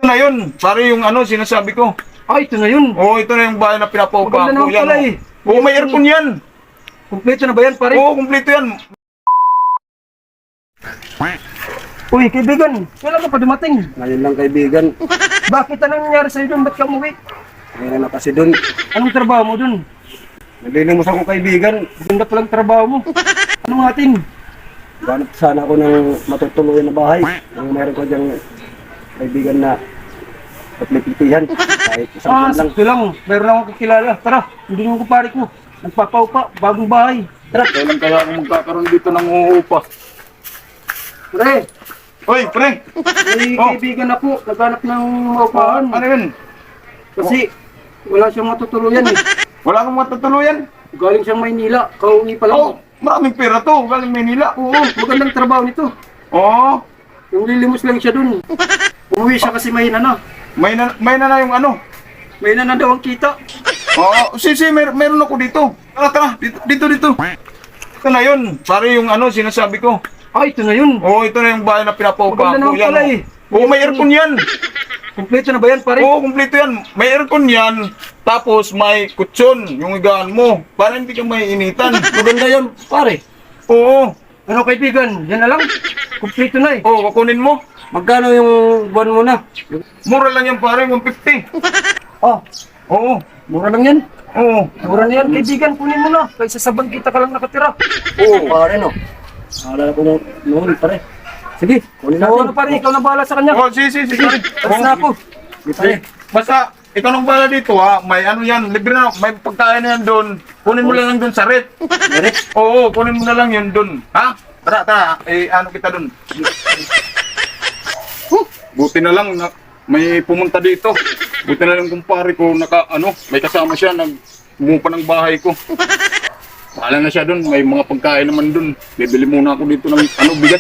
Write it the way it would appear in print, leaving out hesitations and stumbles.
Ito na yun, pare, yung ano, sinasabi ko. Ay, ito na yun. Oo, ito na yung bahay na pinapaupa Maganda ko. naman pala eh. Oo, may aircon yan. Kumpleto na ba yan, pare? Oo, kumpleto yan. Uy, kaibigan, kailan ka pa dumating? Ngayon lang kaibigan. Bakit anong nangyari sa'yo doon? Ba't ka umuwi? Ngayon na kasi dun. Anong trabaho mo doon? Naglilimos ako kaibigan. Ganda palang trabaho mo. Anong ating? Ganap sana ako ng matutuluyan na bahay. Ang meron ko diyang kaibigan na patlipitihan. Kahit isang buwan lang. Sakto lang. Meron akong kakilala. Tara, hindi mo kumpare ko. Nagpapaupa, bagong bahay. Tara. Kailan kaya ako magkakaroon dito ng uupa? Pre, Hoy, pre! may Oh. kaibigan ako. Naghanap ng maupahan. Ano yun? Kasi wala siyang matutuluyan eh. Wala kang matutuluyan? Galing siyang Maynila. Kauwi pa lang. Oo, maraming pera to. Galing Manila. Oo, magandang trabaho nito. Oo, Yung lilimos lang siya dun. Umuwi siya kasi mahina na. may na yung ano. Mahina na daw ang kita. Oo, meron ako dito. Tara, dito. Ito na yun, pare, yung ano, sinasabi ko. Ay, ito na yun. Oo, ito na yung bahay na pinapaupa Maganda ko. naman pala eh. Oo, may aircon yan. Kumpleto na ba yan, pare? Oo, kumpleto yan. May aircon yan. Tapos may kutsyon, yung higaan mo. Para hindi ka may initan. Maganda yan, pare. Oo. Ano kaibigan, yan na lang. Kumpleto na eh. Oo, kukunin mo. Magkano yung buwan mo na? Mura lang yan, pare, 150. Oh, Oo. mura lang yan. Oo. Mura na yan, kaibigan, kunin mo na. Kaysa sa bangkita ka lang nakatira. Oo, pare no. Naalala ko noon pare. Sige, Kunin ikaw natin. na pare, ikaw na bahala sa kanya. Oo, sige. Tapos na ako. Sige. Basta, ikaw nang bala dito ha. May ano yan, libre na, may pagkain na yan doon. Kunin mo lang doon sa rep. Merit. Oo, kunin mo na lang yun doon. Ha? Tara, ano kita doon. Buti na lang na may pumunta dito. Buti na lang kumpare ko may kasama siya bumupa ng bahay ko. Bahala na siya doon, may mga pagkain naman doon. Bibili muna ako dito ng bigas.